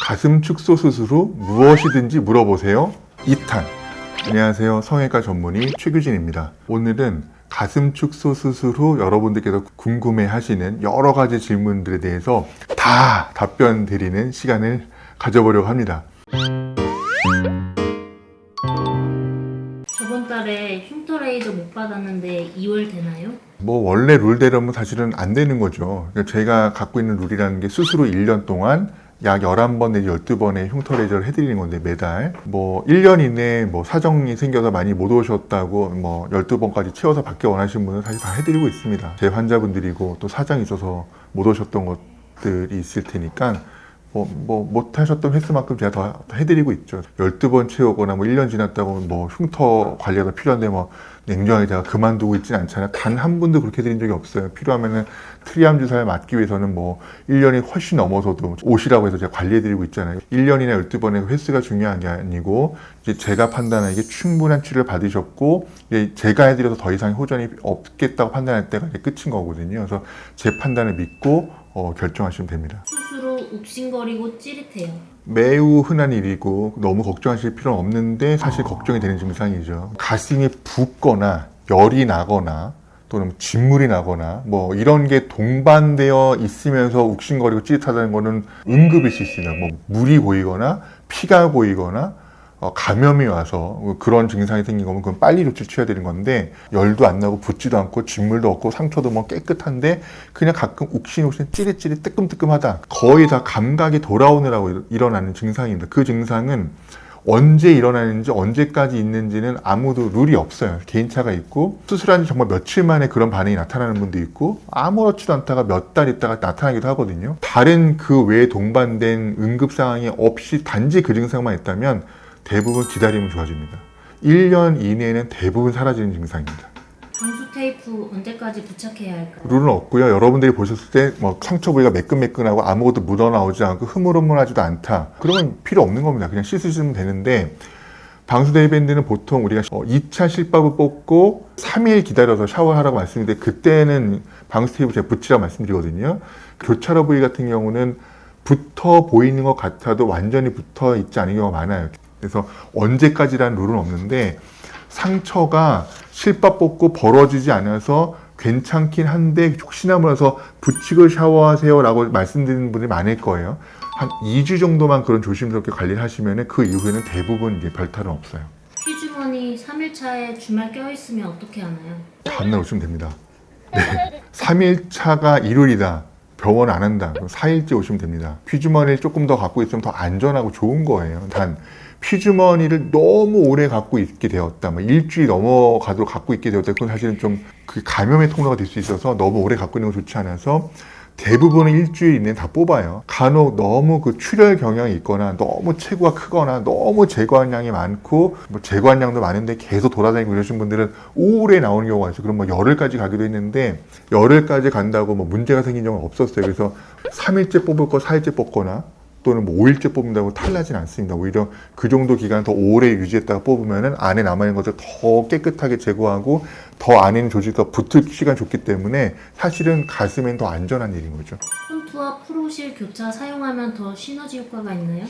가슴 축소 수술 후 무엇이든지 물어보세요. 2탄. 안녕하세요. 성형외과 전문의 최규진입니다. 오늘은 가슴 축소 수술 후 여러분들께서 궁금해 하시는 여러 가지 질문들에 대해서 다 답변 드리는 시간을 가져보려고 합니다. 저번 달에 흉터 레이저 못 받았는데 2월 되나요? 원래 룰대로는 사실은 안 되는 거죠. 그러니까 제가 갖고 있는 룰이라는 게 수술 후 1년 동안 약 11번 내지 12번의 흉터 레이저를 해드리는 건데 매달 1년 이내에 사정이 생겨서 많이 못 오셨다고 12번까지 채워서 받기 원하시는 분은 사실 다 해드리고 있습니다. 제 환자분들이고 또 사정이 있어서 못 오셨던 것들이 있을 테니까 못 하셨던 횟수만큼 제가 더 해드리고 있죠. 12번 채우거나 1년 지났다고 흉터 관리가 필요한데 냉정하게 제가 그만두고 있진 않잖아요. 단 한 번도 그렇게 해드린 적이 없어요. 필요하면은 트리암 주사를 맞기 위해서는 1년이 훨씬 넘어서도 오시라고 해서 제가 관리해드리고 있잖아요. 1년이나 12번의 횟수가 중요한 게 아니고 이제 제가 판단하기에 충분한 치료를 받으셨고 제가 해드려서 더 이상 호전이 없겠다고 판단할 때가 이제 끝인 거거든요. 그래서 제 판단을 믿고 결정하시면 됩니다. 수술 후 욱신거리고 찌릿해요. 매우 흔한 일이고 너무 걱정하실 필요는 없는데 사실 걱정이 되는 증상이죠. 가슴이 붓거나 열이 나거나 또는 진물이 나거나 이런 게 동반되어 있으면서 욱신거리고 찌릿하다는 거는 응급일 수 있습니다. 물이 고이거나 피가 고이거나 감염이 와서 그런 증상이 생긴 거면 그건 빨리 조치 취해야 되는 건데 열도 안 나고 붓지도 않고 진물도 없고 상처도 깨끗한데 그냥 가끔 욱신욱신 찌릿찌릿 뜨끔뜨끔하다. 거의 다 감각이 돌아오느라고 일어나는 증상입니다. 그 증상은 언제 일어나는지 언제까지 있는지는 아무도 룰이 없어요. 개인차가 있고 수술한 지 정말 며칠 만에 그런 반응이 나타나는 분도 있고 아무렇지도 않다가 몇 달 있다가 나타나기도 하거든요. 다른 그 외에 동반된 응급 상황이 없이 단지 그 증상만 있다면 대부분 기다리면 좋아집니다. 1년 이내에는 대부분 사라지는 증상입니다. 방수 테이프 언제까지 부착해야 할까요? 룰은 없고요. 여러분들이 보셨을 때 상처 부위가 매끈매끈하고 아무것도 묻어나오지 않고 흐물흐물하지도 않다. 그러면 필요 없는 겁니다. 그냥 씻으시면 되는데 방수 데이밴드는 보통 우리가 2차 실밥을 뽑고 3일 기다려서 샤워하라고 말씀드리는데 그때는 방수 테이프 제가 붙이라고 말씀드리거든요. 교차로 부위 같은 경우는 붙어 보이는 것 같아도 완전히 붙어 있지 않은 경우가 많아요. 그래서 언제까지라는 룰은 없는데 상처가 실밥 뽑고 벌어지지 않아서 괜찮긴 한데 혹시나 몰라서 붙이고 샤워하세요 라고 말씀드리는 분들이 많을 거예요. 한 2주 정도만 그런 조심스럽게 관리를 하시면 그 이후에는 대부분 이제 별탈은 없어요. 휘주머니 3일차에 주말 껴있으면 어떻게 하나요? 다음날 오시면 됩니다. 네. 3일차가 일요일이다. 병원 안 한다. 그럼 4일째 오시면 됩니다. 휘주머니를 조금 더 갖고 있으면 더 안전하고 좋은 거예요. 단 휘주머니를 너무 오래 갖고 있게 되었다. 일주일 넘어가도록 갖고 있게 되었다. 그건 사실은 좀 그 감염의 통로가 될 수 있어서 너무 오래 갖고 있는 건 좋지 않아서 대부분은 일주일 이내에 다 뽑아요. 간혹 너무 그 출혈 경향이 있거나 너무 체구가 크거나 너무 제거한량이 많고 제거한량도 많은데 계속 돌아다니고 이러신 분들은 오래 나오는 경우가 있어요. 그럼 열흘까지 가기도 했는데 열흘까지 간다고 문제가 생긴 경우는 없었어요. 그래서 3일째 뽑을 거 4일째 뽑거나 또는 5일째 뽑는다고 탈나진 않습니다. 오히려 그 정도 기간 더 오래 유지했다가 뽑으면은 안에 남아있는 것을 더 깨끗하게 제거하고 더 안에 있는 조직이 더 붙을 시간이 좋기 때문에 사실은 가슴엔 더 안전한 일인 거죠. 콘투와 프로실 교차 사용하면 더 시너지 효과가 있나요?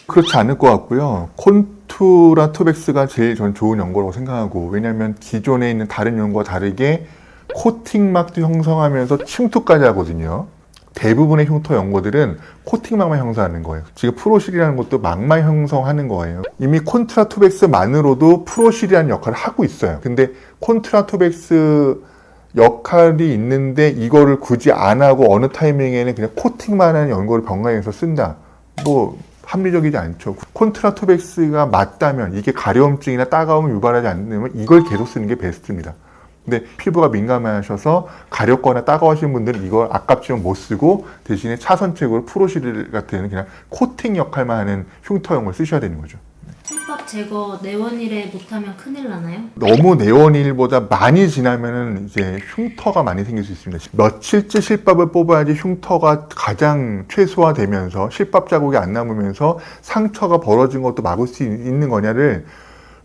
그렇지 않을 것 같고요. 콘투라 투백스가 제일 전 좋은 연고라고 생각하고 왜냐하면 기존에 있는 다른 연고와 다르게 코팅막도 형성하면서 침투까지 하거든요. 대부분의 흉터 연고들은 코팅막만 형성하는 거예요. 지금 프로실이라는 것도 막만 형성하는 거예요. 이미 콘트라투백스만으로도 프로실이라는 역할을 하고 있어요. 근데 콘트라투백스 역할이 있는데 이거를 굳이 안 하고 어느 타이밍에는 그냥 코팅만 하는 연고를 병가에서 쓴다. 합리적이지 않죠. 콘트라투백스가 맞다면 이게 가려움증이나 따가움을 유발하지 않으면 이걸 계속 쓰는 게 베스트입니다. 근데 피부가 민감하셔서 가렵거나 따가우신 분들은 이걸 아깝지만 못 쓰고 대신에 차선책으로 프로실 같은 그냥 코팅 역할만 하는 흉터용을 쓰셔야 되는 거죠. 실밥 제거 내원일에 못하면 큰일 나나요? 너무 내원일보다 많이 지나면은 이제 흉터가 많이 생길 수 있습니다. 며칠째 실밥을 뽑아야지 흉터가 가장 최소화되면서 실밥 자국이 안 남으면서 상처가 벌어진 것도 막을 수 있는 거냐를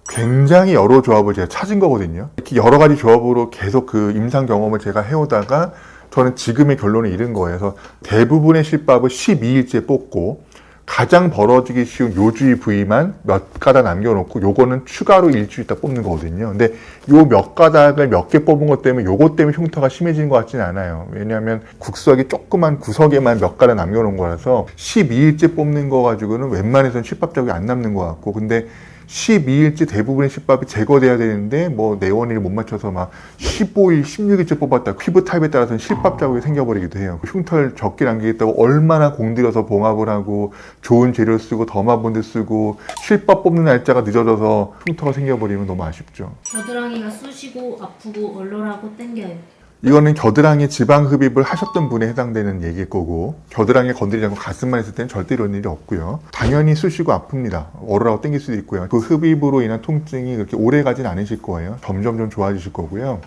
굉장히 여러 조합을 제가 찾은 거거든요. 이렇게 여러 가지 조합으로 계속 그 임상 경험을 제가 해오다가 저는 지금의 결론에 이른 거예요. 그래서 대부분의 실밥을 12일째 뽑고 가장 벌어지기 쉬운 요주의 부위만 몇 가닥 남겨놓고 요거는 추가로 일주 있다 뽑는 거거든요. 근데 요 몇 가닥을 몇 개 뽑은 것 때문에 요것 때문에 흉터가 심해진 것 같지는 않아요. 왜냐하면 국수하기 조그만 구석에만 몇 가닥 남겨놓은 거라서 12일째 뽑는 거 가지고는 웬만해서는 실밥 자국이 안 남는 것 같고, 근데 12일째 대부분의 실밥이 제거돼야 되는데 뭐 내원일을 못 맞춰서 막 15일, 16일째 뽑았다. 피부 타입에 따라서는 실밥 자국이 생겨버리기도 해요. 흉터를 적게 남기겠다고 얼마나 공들여서 봉합을 하고 좋은 재료 쓰고 더마본드 쓰고 실밥 뽑는 날짜가 늦어져서 흉터가 생겨버리면 너무 아쉽죠. 겨드랑이가 쑤시고 아프고 얼얼하고 땡겨요. 이거는 겨드랑이 지방 흡입을 하셨던 분에 해당되는 얘기일 거고, 겨드랑이에 건드리지 않고 가슴만 있을 때는 절대 이런 일이 없고요. 당연히 쑤시고 아픕니다. 얼얼하고 땡길 수도 있고요. 그 흡입으로 인한 통증이 그렇게 오래 가진 않으실 거예요. 점점 좀 좋아지실 거고요.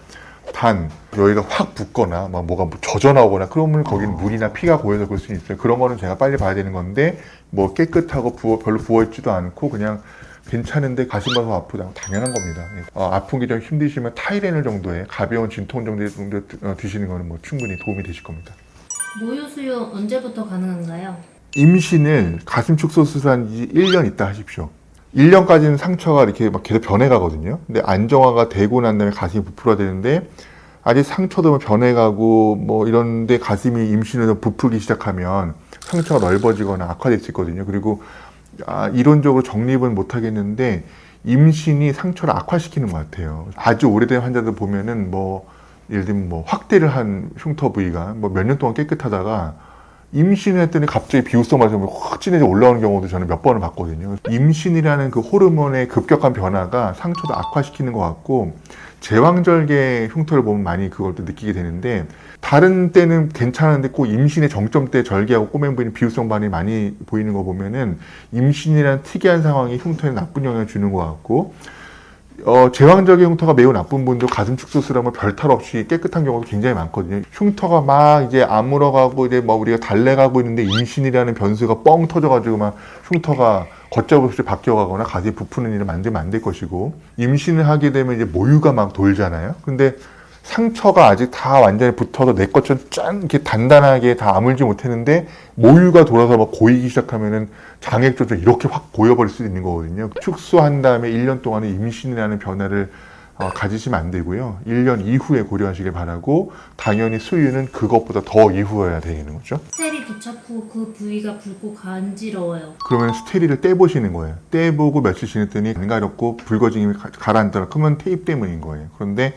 단 여기가 확 붓거나 뭐가 젖어 나오거나 그러면 거기는 물이나 피가 고여서 그럴 수 있어요. 그런 거는 제가 빨리 봐야 되는 건데, 뭐 깨끗하고 별로 부어있지도 않고 그냥 괜찮은데 가슴 봐서 아프다, 당연한 겁니다. 아픈 게 좀 힘드시면 타이레놀 정도의 가벼운 진통 정도 드시는 거는 뭐 충분히 도움이 되실 겁니다. 모유 수유 언제부터 가능한가요? 임신을 가슴 축소 수술한 지 1년 있다 하십시오. 1년까지는 상처가 이렇게 막 계속 변해가거든요. 근데 안정화가 되고 난 다음에 가슴이 부풀어야 되는데, 아직 상처도 변해가고 뭐 이런데 가슴이 임신을 부풀기 시작하면 상처가 넓어지거나 악화될 수 있거든요. 그리고 이론적으로 정립은 못 하겠는데 임신이 상처를 악화시키는 것 같아요. 아주 오래된 환자들 보면은 뭐 예를 들면 뭐 확대를 한 흉터 부위가 뭐 몇 년 동안 깨끗하다가 임신을 했더니 갑자기 비후성 맞으면 확 진해져 올라오는 경우도 저는 몇 번을 봤거든요. 임신이라는 그 호르몬의 급격한 변화가 상처도 악화시키는 것 같고, 제왕절개 흉터를 보면 많이 그걸 또 느끼게 되는데, 다른 때는 괜찮은데 꼭 임신의 정점 때 절개하고 꼬맨 부위는 비후성 반응이 많이 보이는 거 보면은 임신이라는 특이한 상황이 흉터에 나쁜 영향을 주는 것 같고, 제왕절개 흉터가 매우 나쁜 분도 가슴 축소술하면 별탈 없이 깨끗한 경우도 굉장히 많거든요. 흉터가 막 이제 아물어가고 이제 뭐 우리가 달래가고 있는데 임신이라는 변수가 뻥 터져가지고 막 흉터가 걷잡을 수 없이 바뀌어가거나 가슴이 부푸는 일을 만들면 안 될 것이고, 임신을 하게 되면 이제 모유가 막 돌잖아요. 근데 상처가 아직 다 완전히 붙어서 내 것처럼 짠 이렇게 단단하게 다 아물지 못했는데 모유가 돌아서 막 고이기 시작하면은 장액조절 이렇게 확 고여버릴 수도 있는 거거든요. 축소한 다음에 1년 동안은 임신이라는 변화를 가지시면 안 되고요. 1년 이후에 고려하시길 바라고, 당연히 수유는 그것보다 더 이후여야 되는 거죠. 스테리 도착 후 그 부위가 붉고 간지러워요. 그러면 스테리를 떼보시는 거예요. 떼보고 며칠 지냈더니 가렵고 붉어짐이 가라앉더라. 그러면 테이프 때문인 거예요. 그런데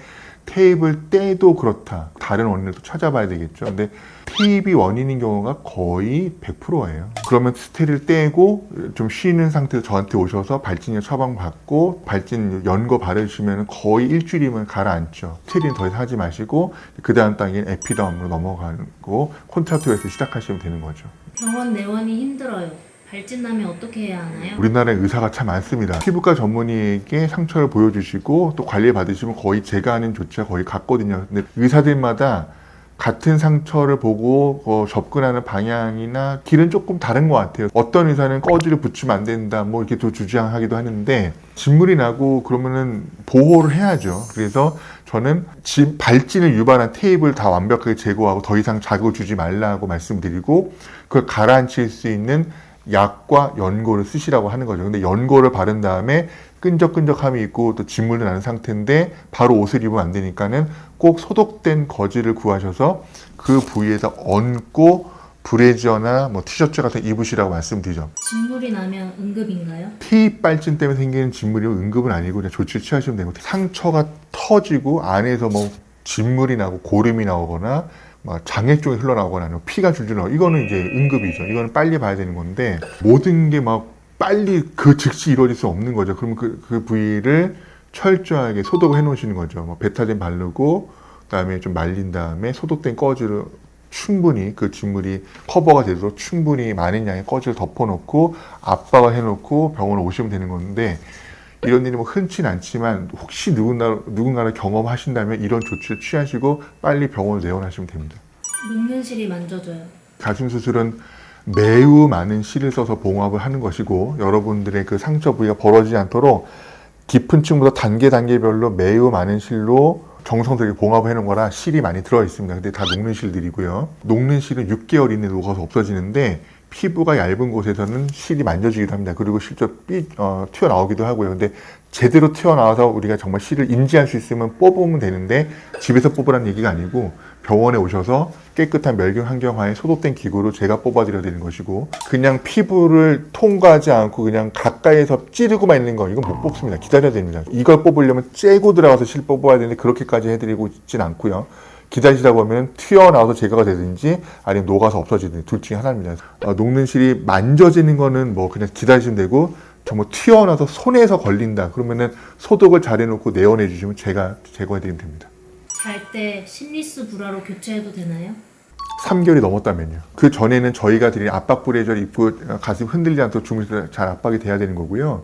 테이프를 떼도 그렇다. 다른 원인을 또 찾아봐야 되겠죠. 근데 테이프이 원인인 경우가 거의 100%예요. 그러면 스테리를 떼고 좀 쉬는 상태에서 저한테 오셔서 발진제 처방받고 발진 연고 바르시면 거의 일주일이면 가라앉죠. 스테리는 더 이상 하지 마시고 그 다음 단계는 에피다움으로 넘어가고 콘트라투에서 시작하시면 되는 거죠. 병원 내원이 힘들어요. 발진 나면 어떻게 해야 하나요? 우리나라에 의사가 참 많습니다. 피부과 전문의에게 상처를 보여주시고 또 관리 받으시면 거의 제가 하는 조치가 거의 같거든요. 근데 의사들마다 같은 상처를 보고 접근하는 방향이나 길은 조금 다른 것 같아요. 어떤 의사는 꺼지를 붙이면 안 된다, 뭐 이렇게 또 주장하기도 하는데, 진물이 나고 그러면은 보호를 해야죠. 그래서 저는 발진을 유발한 테이프를 다 완벽하게 제거하고 더 이상 자극을 주지 말라고 말씀드리고, 그걸 가라앉힐 수 있는 약과 연고를 쓰시라고 하는 거죠. 근데 연고를 바른 다음에 끈적끈적함이 있고 또 진물이 나는 상태인데 바로 옷을 입으면 안 되니까는 꼭 소독된 거즈를 구하셔서 그 부위에다 얹고 브래지어나 뭐 티셔츠 같은 거 입으시라고 말씀드리죠. 진물이 나면 응급인가요? 테이프 발진 때문에 생기는 진물이면 응급은 아니고 그냥 조치를 취하시면 되고, 상처가 터지고 안에서 뭐 진물이 나고 고름이 나오거나 막 장액 쪽에 흘러나오거나 피가 줄줄 나오고, 이거는 이제 응급이죠. 이거는 빨리 봐야 되는 건데, 모든 게 막 빨리 그 즉시 이루어질 수 없는 거죠. 그러면 그 부위를 철저하게 소독을 해 놓으시는 거죠. 뭐 베타딘 바르고 그다음에 좀 말린 다음에 소독된 꺼즈를 충분히 그 진물이 커버가 되도록 충분히 많은 양의 꺼즈를 덮어놓고 압박을 해놓고 병원에 오시면 되는 건데, 이런 일이 뭐 흔치는 않지만 혹시 누군가를 경험하신다면 이런 조치를 취하시고 빨리 병원을 내원하시면 됩니다. 녹는 실이 만져져요. 가슴 수술은 매우 많은 실을 써서 봉합을 하는 것이고, 여러분들의 그 상처 부위가 벌어지지 않도록 깊은 층부터 단계별로 매우 많은 실로 정성스럽게 봉합을 해놓은 거라 실이 많이 들어 있습니다. 근데 다 녹는 실들이고요. 녹는 실은 6개월 이내에 녹아서 없어지는데 피부가 얇은 곳에서는 실이 만져지기도 합니다. 그리고 실제 튀어나오기도 하고요. 근데 제대로 튀어나와서 우리가 정말 실을 인지할 수 있으면 뽑으면 되는데 집에서 뽑으라는 얘기가 아니고 병원에 오셔서 깨끗한 멸균 환경하에 소독된 기구로 제가 뽑아드려야 되는 것이고, 그냥 피부를 통과하지 않고 그냥 가까이에서 찌르고만 있는 거, 이건 못 뽑습니다. 기다려야 됩니다. 이걸 뽑으려면 째고 들어가서 실 뽑아야 되는데 그렇게까지 해드리고 있진 않고요. 기다리시다 보면 튀어나와서 제거가 되든지 아니면 녹아서 없어지든지 둘 중에 하나입니다. 녹는 실이 만져지는 거는 뭐 그냥 기다리시면 되고, 정말 튀어나와서 손에서 걸린다 그러면은 소독을 잘 해놓고 내원해 주시면 제가 제거해 드리면 됩니다. 잘 때 심리스 브라로 교체해도 되나요? 3개월이 넘었다면요. 그 전에는 저희가 드린 압박 브래저를 입고 가슴 흔들리지 않도록 주무실 잘 압박이 돼야 되는 거고요.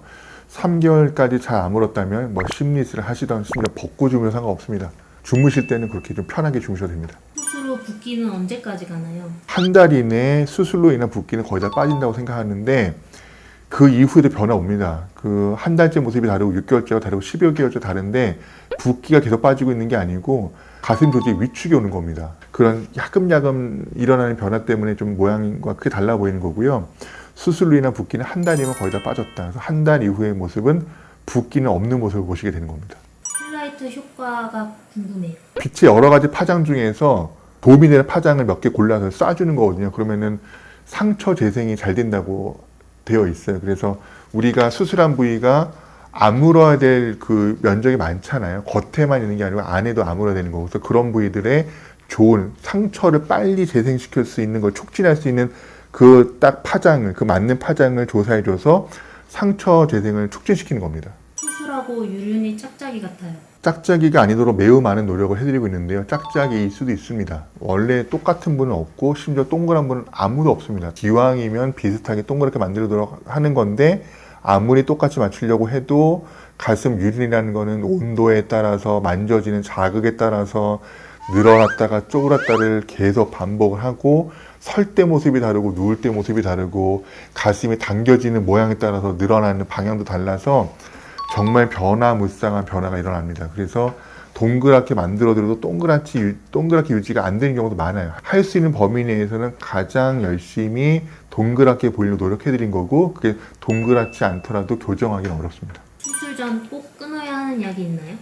3개월까지 잘 안 물었다면 뭐 심리스를 하시던 심지어 벗고 주무셔도 상관없습니다. 주무실 때는 그렇게 좀 편하게 주무셔도 됩니다. 수술 후 붓기는 언제까지 가나요? 한 달 이내에 수술로 인한 붓기는 거의 다 빠진다고 생각하는데 그 이후에도 변화 옵니다. 그 한 달째 모습이 다르고 6개월째가 다르고 10여 개월째 다른데 붓기가 계속 빠지고 있는 게 아니고 가슴 조직이 위축이 오는 겁니다. 그런 야금야금 일어나는 변화 때문에 좀 모양과 크게 달라 보이는 거고요. 수술로 인한 붓기는 한 달이면 거의 다 빠졌다. 그래서 한 달 이후의 모습은 붓기는 없는 모습을 보시게 되는 겁니다. 힐라이트 효과가 궁금해요. 빛의 여러 가지 파장 중에서 도움이 되는 파장을 몇 개 골라서 쏴주는 거거든요. 그러면은 상처 재생이 잘 된다고 되어 있어요. 그래서 우리가 수술한 부위가 아물어야 될 그 면적이 많잖아요. 겉에만 있는 게 아니고 안에도 아물어야 되는 거고, 그래서 그런 부위들의 좋은 상처를 빨리 재생시킬 수 있는 걸 촉진할 수 있는 그 딱 파장을, 그 맞는 파장을 조사해줘서 상처 재생을 촉진시키는 겁니다. 수술하고 유륜이 짝짝이 같아요. 짝짝이가 아니도록 매우 많은 노력을 해드리고 있는데요. 짝짝이일 수도 있습니다. 원래 똑같은 분은 없고 심지어 동그란 분은 아무도 없습니다. 기왕이면 비슷하게 동그랗게 만들도록 하는 건데 아무리 똑같이 맞추려고 해도 가슴 유륜이라는 거는 온도에 따라서 만져지는 자극에 따라서 늘어났다가 쪼그랐다를 계속 반복을 하고 설 때 모습이 다르고 누울 때 모습이 다르고 가슴이 당겨지는 모양에 따라서 늘어나는 방향도 달라서 정말 변화무쌍한 변화가 일어납니다. 그래서 동그랗게 만들어드려도 동그랗게 유지가 안 되는 경우도 많아요. 할 수 있는 범위 내에서는 가장 열심히 동그랗게 보이려고 노력해드린 거고, 그게 동그랗지 않더라도 교정하기는 어렵습니다. 수술 전 꼭 끊어야 하는 약이 있나요?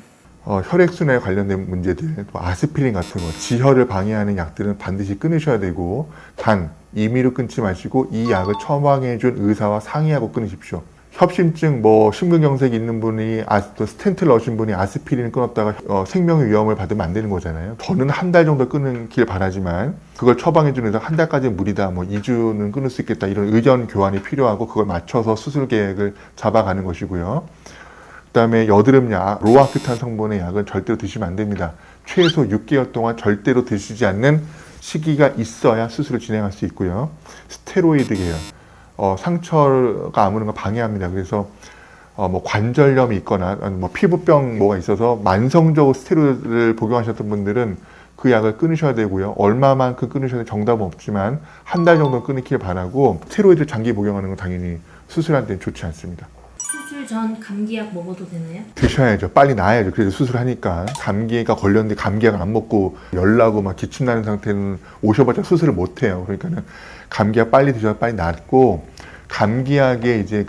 혈액순환에 관련된 문제들, 또 아스피린 같은 거, 지혈을 방해하는 약들은 반드시 끊으셔야 되고, 단 임의로 끊지 마시고 이 약을 처방해준 의사와 상의하고 끊으십시오. 협심증, 심근경색이 있는 분이 또 스텐트를 넣으신 분이 아스피린을 끊었다가 생명의 위험을 받으면 안 되는 거잖아요. 저는 한 달 정도 끊길 바라지만 그걸 처방해주는 의사 한 달까지는 무리다, 2주는 끊을 수 있겠다, 이런 의견 교환이 필요하고 그걸 맞춰서 수술 계획을 잡아가는 것이고요. 그 다음에 여드름약, 로아크탄 성분의 약은 절대로 드시면 안 됩니다. 최소 6개월 동안 절대로 드시지 않는 시기가 있어야 수술을 진행할 수 있고요. 스테로이드 계열, 상처가 아무런 걸 방해합니다. 그래서 관절염이 있거나 피부병 뭐가 있어서 만성적으로 스테로이드를 복용하셨던 분들은 그 약을 끊으셔야 되고요. 얼마만큼 끊으셔야 되는지 정답은 없지만 한 달 정도 끊기를 바라고, 스테로이드를 장기 복용하는 건 당연히 수술할 때는 좋지 않습니다. 수술 전 감기약 먹어도 되나요? 드셔야죠. 빨리 나아야죠. 그래서 수술하니까. 감기가 걸렸는데 감기약 안 먹고 열나고 기침 나는 상태는 오셔봤자 수술을 못 해요. 그러니까는 감기약 빨리 드셔서 빨리 낫고, 감기약에 이제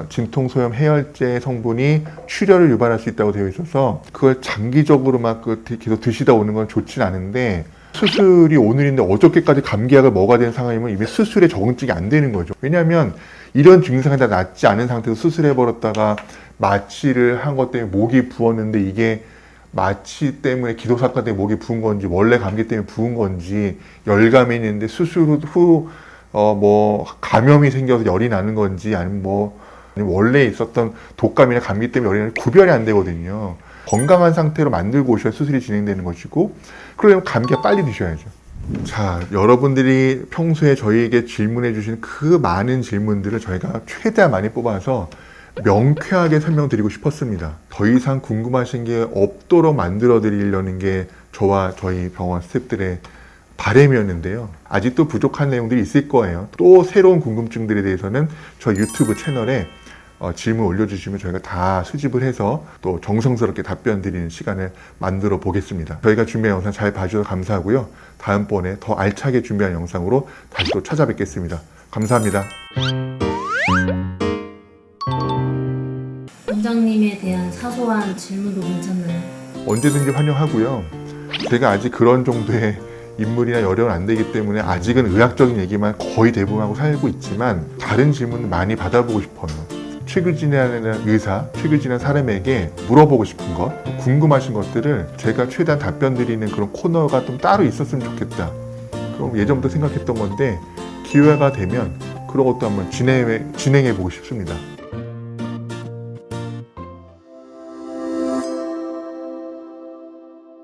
진통소염 해열제 성분이 출혈을 유발할 수 있다고 되어 있어서 그걸 장기적으로 계속 드시다 오는 건 좋진 않은데, 수술이 오늘인데 어저께까지 감기약을 먹어야 되는 상황이면 이미 수술에 적응증이 안 되는 거죠. 왜냐하면 이런 증상이 다 낫지 않은 상태에서 수술해버렸다가 마취를 한 것 때문에 목이 부었는데 이게 마취 때문에 기도사건 때문에 목이 부은 건지 원래 감기 때문에 부은 건지, 열감이 있는데 수술 후 감염이 생겨서 열이 나는 건지 아니면 원래 있었던 독감이나 감기 때문에 열이 나는 구별이 안 되거든요. 건강한 상태로 만들고 오셔야 수술이 진행되는 것이고, 그러려면 감기약 빨리 드셔야죠. 자, 여러분들이 평소에 저희에게 질문해 주신 그 많은 질문들을 저희가 최대한 많이 뽑아서 명쾌하게 설명드리고 싶었습니다. 더 이상 궁금하신 게 없도록 만들어 드리려는 게 저와 저희 병원 스태프들의 바람이었는데요. 아직도 부족한 내용들이 있을 거예요. 또 새로운 궁금증들에 대해서는 저희 유튜브 채널에 질문 올려주시면 저희가 다 수집을 해서 또 정성스럽게 답변 드리는 시간을 만들어 보겠습니다. 저희가 준비한 영상 잘 봐주셔서 감사하고요. 다음번에 더 알차게 준비한 영상으로 다시 또 찾아뵙겠습니다. 감사합니다. 원장님에 대한 사소한 질문도 괜찮나요? 언제든지 환영하고요. 제가 아직 그런 정도의 인물이나 여력은 안 되기 때문에 아직은 의학적인 얘기만 거의 대부분 하고 살고 있지만 다른 질문을 많이 받아보고 싶어요. 책을 지내는 의사, 책을 지내는 사람에게 물어보고 싶은 것, 궁금하신 것들을 제가 최대한 답변 드리는 그런 코너가 좀 따로 있었으면 좋겠다. 그럼 예전부터 생각했던 건데 기회가 되면 그런 것도 한번 진행해 보고 싶습니다.